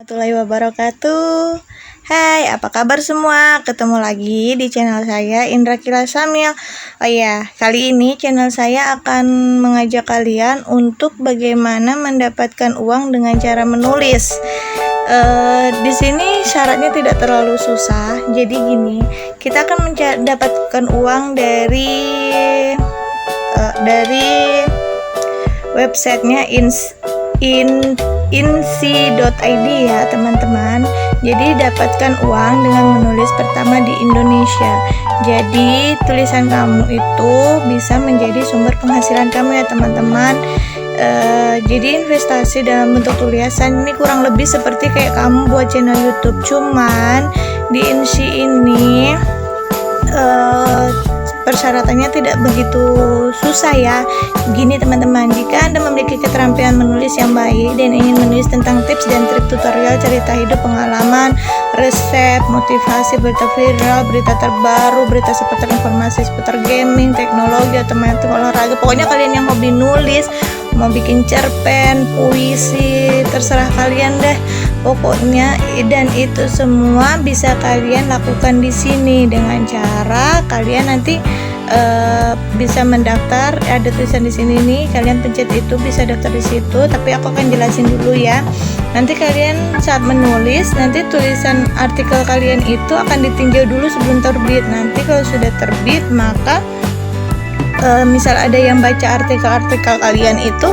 Warahmatullahi wabarakatuh. Hai, apa kabar semua? Ketemu lagi di channel saya, Indra Kila Samil. Oh ya, kali ini channel saya akan mengajak kalian untuk bagaimana mendapatkan uang dengan cara menulis. Di sini syaratnya tidak terlalu susah. Jadi gini, kita akan mendapatkan uang dari websitenya insi.id ya teman-teman. Jadi dapatkan uang dengan menulis pertama di Indonesia. Jadi tulisan kamu itu bisa menjadi sumber penghasilan kamu ya teman-teman. Jadi investasi dalam bentuk tulisan ini kurang lebih seperti kayak kamu buat channel YouTube. Cuman di Insi ini persyaratannya tidak begitu susah ya. Gini teman-teman, jika Anda memiliki keterampilan menulis yang baik dan ingin menulis tentang tips dan trik tutorial, cerita hidup, pengalaman, resep, motivasi, berita viral, berita terbaru, berita seputar informasi seputar gaming, teknologi, otomotif, olahraga, pokoknya kalian yang hobi nulis, mau bikin cerpen, puisi, terserah kalian deh pokoknya. Dan itu semua bisa kalian lakukan di sini dengan cara kalian nanti bisa mendaftar. Ada tulisan di sini nih, kalian pencet itu bisa daftar di situ. Tapi aku akan jelasin dulu ya. Nanti kalian saat menulis, nanti tulisan artikel kalian itu akan ditinjau dulu sebelum terbit. Nanti kalau sudah terbit, maka misal ada yang baca artikel-artikel kalian itu,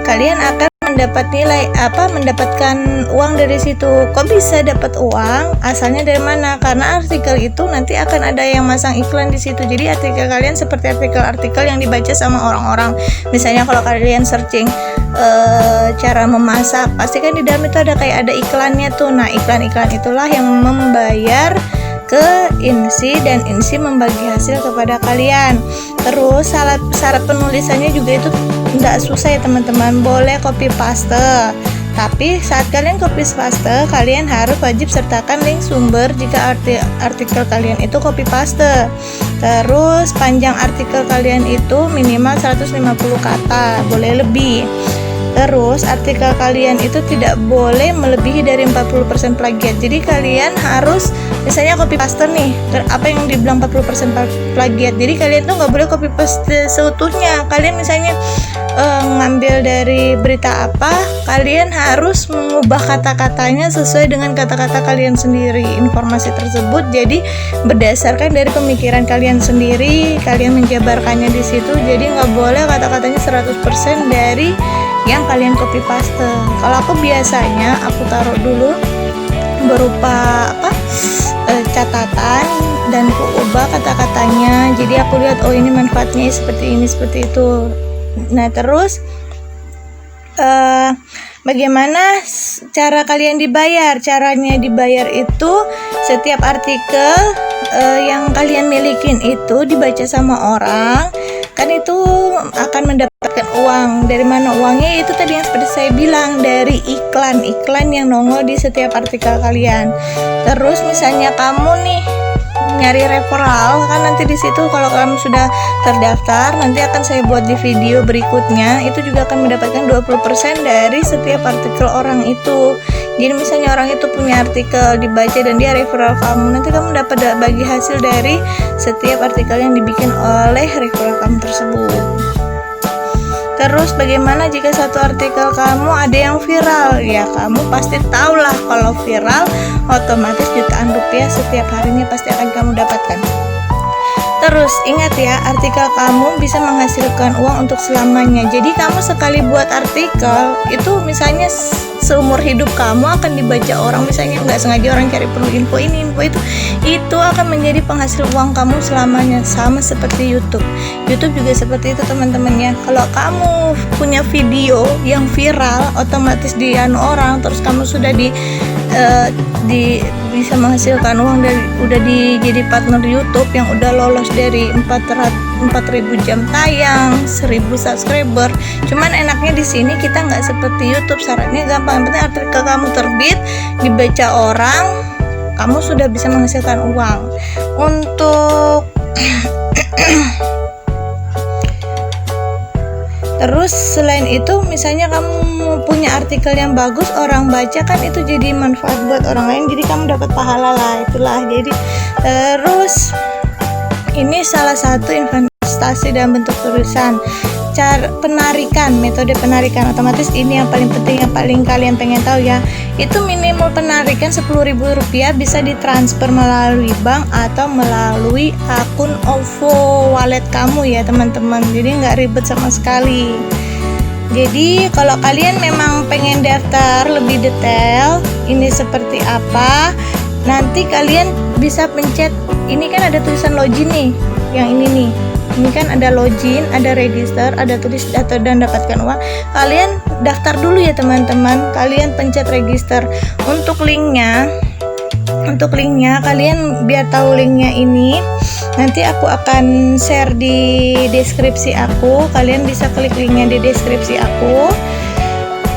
kalian akan mendapatkan uang dari situ. Kok bisa dapat uang? Asalnya dari mana? Karena artikel itu nanti akan ada yang masang iklan di situ. Jadi artikel kalian seperti artikel-artikel yang dibaca sama orang-orang. Misalnya kalau kalian searching cara memasak, pasti kan di dalam itu ada kayak ada iklannya tuh. Nah, iklan-iklan itulah yang membayar ke Insi dan Insi membagi hasil kepada kalian. Terus syarat penulisannya juga itu nggak susah ya teman-teman, boleh copy paste. Tapi saat kalian copy paste, kalian harus wajib sertakan link sumber jika artikel kalian itu copy paste. Terus panjang artikel kalian itu minimal 150 kata, boleh lebih. Terus artikel kalian itu tidak boleh melebihi dari 40% plagiat. Jadi kalian harus misalnya copy paste nih, apa yang dibilang 40% plagiat. Jadi kalian tuh nggak boleh copy paste seutuhnya. Kalian misalnya ngambil dari berita apa, kalian harus mengubah kata-katanya sesuai dengan kata-kata kalian sendiri. Informasi tersebut jadi berdasarkan dari pemikiran kalian sendiri, kalian menjabarkannya di situ. Jadi nggak boleh kata-katanya 100% dari yang kalian copy paste. Kalau aku biasanya aku taruh dulu berupa catatan dan aku ubah kata-katanya. Jadi aku lihat, oh ini manfaatnya seperti ini, seperti itu. Nah terus bagaimana cara kalian dibayar? Caranya dibayar itu setiap artikel yang kalian milikin itu dibaca sama orang, kan itu akan mendapatkan uang. Dari mana uangnya? Itu tadi yang seperti saya bilang, dari iklan yang nongol di setiap artikel kalian. Terus misalnya kamu nih nyari referral, kan nanti di situ kalau kamu sudah terdaftar, nanti akan saya buat di video berikutnya, itu juga akan mendapatkan 20% dari setiap artikel orang itu. Jadi misalnya orang itu punya artikel dibaca dan dia referral kamu, nanti kamu dapat bagi hasil dari setiap artikel yang dibikin oleh referral kamu tersebut. Terus bagaimana jika satu artikel kamu ada yang viral? Ya kamu pasti tahulah kalau viral otomatis jutaan rupiah setiap harinya pasti akan kamu dapatkan. Terus ingat ya, artikel kamu bisa menghasilkan uang untuk selamanya. Jadi kamu sekali buat artikel itu misalnya seumur hidup kamu akan dibaca orang. Misalnya nggak sengaja orang cari perlu info ini, info itu akan menjadi penghasil uang kamu selamanya. Sama seperti YouTube juga seperti itu teman-teman ya. Kalau kamu punya video yang viral, otomatis orang, terus kamu sudah bisa menghasilkan uang dari jadi partner YouTube yang udah lolos dari 4.000 jam tayang, 1.000 subscriber. Cuman enaknya di sini kita nggak seperti YouTube, syaratnya gampang. Yang penting artikel kamu terbit, dibaca orang, kamu sudah bisa menghasilkan uang. Untuk Terus selain itu misalnya kamu punya artikel yang bagus, orang baca kan itu jadi manfaat buat orang lain, jadi kamu dapat pahala lah, itulah. Jadi terus ini salah satu investasi dalam bentuk tulisan. Cara penarikan, metode penarikan otomatis ini yang paling penting, yang paling kalian pengen tahu ya. Itu minimal penarikan Rp10.000 bisa ditransfer melalui bank atau melalui akun OVO wallet kamu ya teman-teman. Jadi nggak ribet sama sekali. Jadi kalau kalian memang pengen daftar lebih detail, ini seperti apa, nanti kalian bisa pencet, ini kan ada tulisan login nih, yang ini nih. Ini kan ada login, ada register, ada tulis data dan dapatkan uang. Kalian daftar dulu ya teman-teman. Kalian pencet register. Untuk linknya kalian biar tahu linknya ini, nanti aku akan share di deskripsi aku. Kalian bisa klik linknya di deskripsi aku.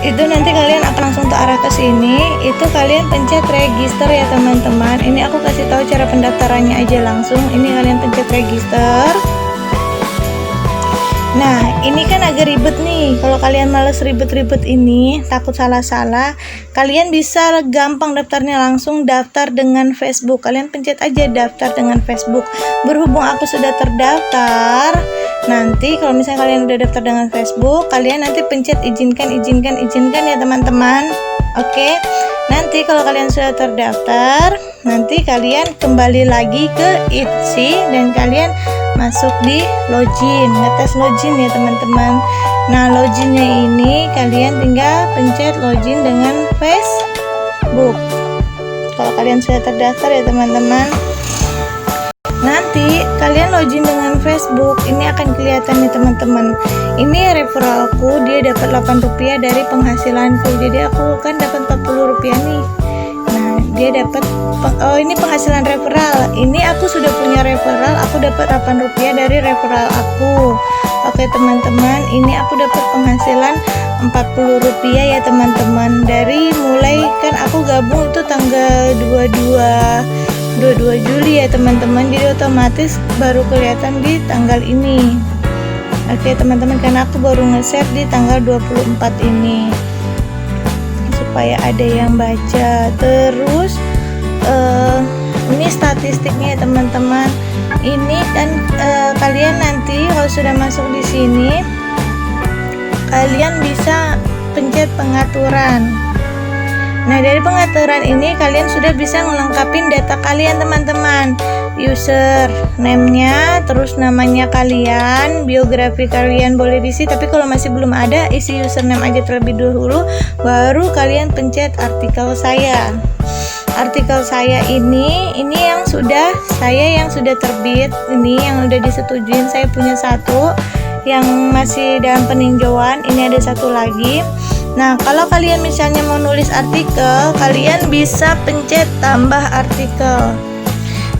Itu nanti kalian akan langsung terarah ke sini. Itu kalian pencet register ya teman-teman. Ini aku kasih tahu cara pendaftarannya aja langsung. Ini kalian pencet register. Nah, ini kan agak ribet nih. Kalau kalian males ribet-ribet ini, takut salah-salah, kalian bisa gampang daftarnya langsung daftar dengan Facebook. Kalian pencet aja daftar dengan Facebook. Berhubung aku sudah terdaftar, nanti kalau misalnya kalian udah daftar dengan Facebook, kalian nanti pencet izinkan ya teman-teman. Oke. Nanti kalau kalian sudah terdaftar, nanti kalian kembali lagi ke Etsy dan kalian masuk di login, ngetes login ya teman-teman. Nah, loginnya ini kalian tinggal pencet login dengan Facebook. Kalau kalian sudah terdaftar ya teman-teman. Nanti kalian login dengan Facebook, ini akan kelihatan nih teman-teman. Ini referralku, dia dapat Rp8 dari penghasilanku. Jadi aku kan dapat Rp40 nih. Nah, dia dapat ini penghasilan referral. Ini aku sudah punya referral, aku dapat Rp8 dari referral aku. Oke teman-teman, ini aku dapat penghasilan Rp40 ya teman-teman. Dari mulai kan aku gabung itu tanggal 22 Juli ya teman-teman. Jadi otomatis baru kelihatan di tanggal ini. Oke teman-teman, karena aku baru nge-share di tanggal 24 ini supaya ada yang baca. Terus ini statistiknya ya teman-teman. Ini kan kalian nanti kalau sudah masuk di sini, kalian bisa pencet pengaturan. Nah, dari pengaturan ini kalian sudah bisa ngelengkapin data kalian teman-teman. User name-nya, terus namanya kalian, biografi kalian boleh diisi, tapi kalau masih belum ada, isi username aja terlebih dahulu, baru kalian pencet artikel saya. Artikel saya ini yang sudah terbit, ini yang udah disetujuin. Saya punya satu yang masih dalam peninjauan, ini ada satu lagi. Nah, kalau kalian misalnya mau nulis artikel, kalian bisa pencet tambah artikel.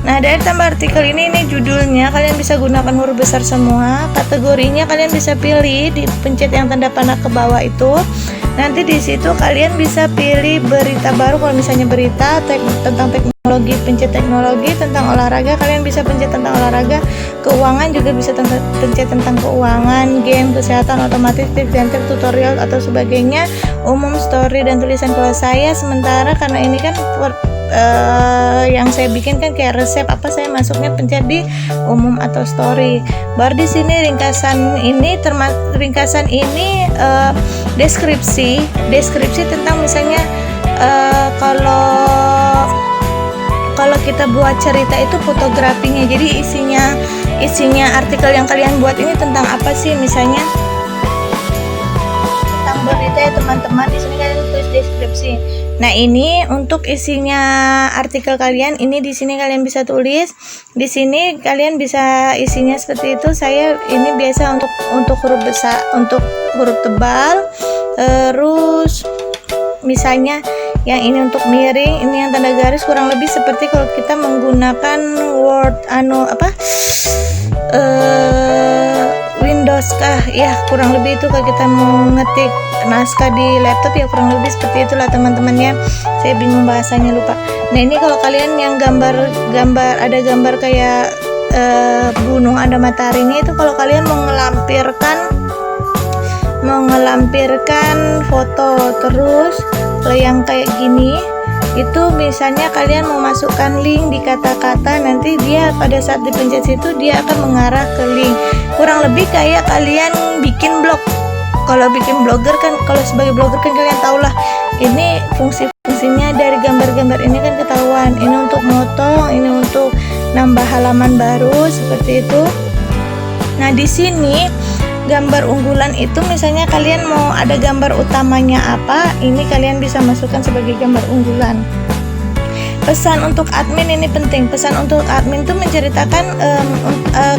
Nah, dari tambah artikel ini judulnya kalian bisa gunakan huruf besar semua. Kategorinya kalian bisa pilih di pencet yang tanda panah ke bawah itu. Nanti di situ kalian bisa pilih berita baru. Kalau misalnya berita tentang teknologi, pencet teknologi. Tentang olahraga, kalian bisa pencet tentang olahraga. Keuangan juga bisa pencet tentang keuangan. Game, kesehatan, otomatis, tips dan trik, tutorial atau sebagainya. Umum, story dan tulisan. Kalau saya sementara karena ini kan yang saya bikin kan kayak resep apa, saya masuknya pencet di umum atau story. Baru di sini ringkasan ini deskripsi tentang misalnya kalau kita buat cerita itu fotografinya. Jadi isinya artikel yang kalian buat ini tentang apa sih, misalnya tentang berita ya teman-teman. Di sini kalian tulis deskripsi. Nah, ini untuk isinya artikel kalian, ini di sini kalian bisa tulis. Di sini kalian bisa isinya seperti itu. Saya ini biasa untuk huruf besar, untuk huruf tebal. Terus misalnya yang ini untuk miring, ini yang tanda garis, kurang lebih seperti kalau kita menggunakan Word Windows kah ya, kurang lebih itu kalau kita mau ngetik naskah di laptop ya, kurang lebih seperti itulah teman-teman ya. Saya bingung bahasanya, lupa. Nah, ini kalau kalian yang gambar ada gambar kayak gunung, ada mataharinya, itu kalau kalian mau ngelampirkan mengelampirkan foto. Terus kalau yang kayak gini itu misalnya kalian mau masukkan link di kata-kata, nanti dia pada saat dipencet situ dia akan mengarah ke link. Kurang lebih kayak kalian bikin blog. Kalau bikin blogger kan, kalau sebagai blogger kan kalian tahulah ini fungsinya dari gambar-gambar ini kan ketahuan. Ini untuk motong, ini untuk nambah halaman baru seperti itu. Nah, di sini gambar unggulan itu misalnya kalian mau ada gambar utamanya apa, ini kalian bisa masukkan sebagai gambar unggulan. Pesan untuk admin ini penting. Pesan untuk admin itu menceritakan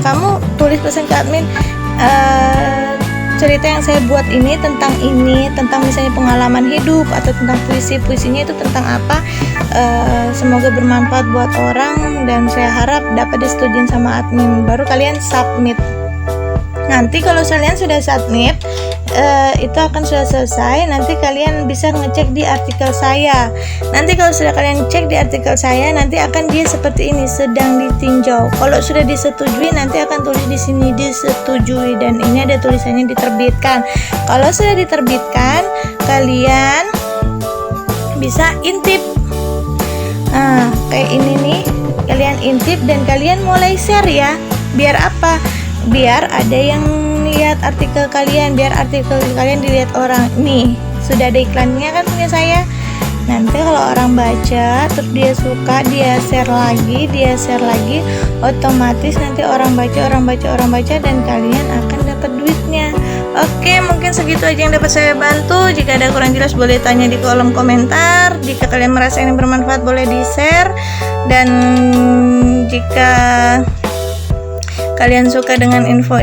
kamu tulis pesan ke admin, cerita yang saya buat ini, tentang misalnya pengalaman hidup atau tentang puisinya itu tentang apa. Semoga bermanfaat buat orang dan saya harap dapat disetujuin sama admin. Baru kalian submit. Nanti kalau kalian sudah submit, itu akan sudah selesai. Nanti kalian bisa ngecek di artikel saya. Nanti kalau sudah kalian cek di artikel saya, nanti akan dia seperti ini, sedang ditinjau. Kalau sudah disetujui, nanti akan tulis di sini disetujui, dan ini ada tulisannya diterbitkan. Kalau sudah diterbitkan, kalian bisa intip. Nah, kayak ini nih, kalian intip dan kalian mulai share ya. Biar apa? Biar ada yang lihat artikel kalian, biar artikel kalian dilihat orang. Nih, sudah ada iklannya kan punya saya. Nanti kalau orang baca, terus dia suka, dia share lagi, otomatis nanti orang baca, dan kalian akan dapat duitnya. Oke, mungkin segitu aja yang dapat saya bantu. Jika ada kurang jelas boleh tanya di kolom komentar. Jika kalian merasa ini bermanfaat boleh di-share. Dan jika kalian suka dengan info